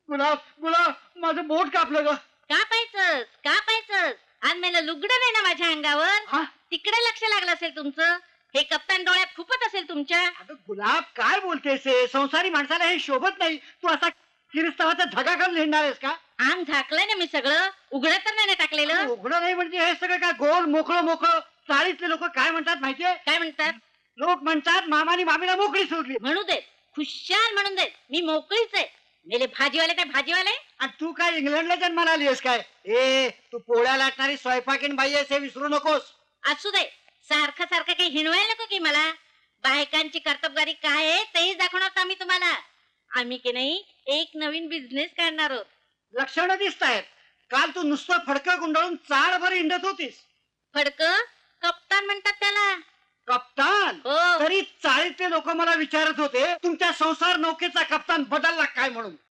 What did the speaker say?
गुलाब गुलाब माझं बोट कापलं ग. कापायचंच आज मला लुगडं नाही ना माझ्या अंगावर. हा? तिकडे लक्ष लागलं असेल तुमचं. हे कप्तान डोळ्यात खूपच असेल तुमच्या. अगं गुलाब काय बोलतेस हे? संसारी माणसाला हे शोभत नाही. तू असा किरिस्तवाचा धगा करून लिहिणार आहेस का? अंग झाकलंय ना मी सगळं. उघडं तर नाही ना टाकलेलं. उघडं नाही म्हणजे हे सगळं काय गोल मोकळं मोकळं? चाळीतले लोक काय म्हणतात माहितीये? काय म्हणतात? लोक म्हणतात मामानी मामीला मोकळी सोडली. म्हणू देत, खुशाल म्हणून देत. मी मोकळीच आहे. मेले भाजीवाले काय भाजीवाले. आणि तू काय इंग्लंडला जन्माला आली आहेस काय? तू पोळ्या लाटणारी स्वयंपाकीण बाई आहेस हे विसरू नकोस. असू दे. सारखं सारखं काही हिणवायला नको की मला. बायकांची कर्तबगारी काय आहे तेही दाखवणार आम्ही तुम्हाला. आम्ही की नाही एक नवीन बिझनेस काढणार आहोत. लक्षणं दिसत आहेत. काल तू नुसतं फडकं गुंडाळून चाळभर हिंडत होतीस. फडक कप्तान म्हणतात त्याला. कप्तान? हो. तरी चाळीतले लोक मला विचारत होते तुमच्या संसार नौकेचा कप्तान बदलला काय म्हणून.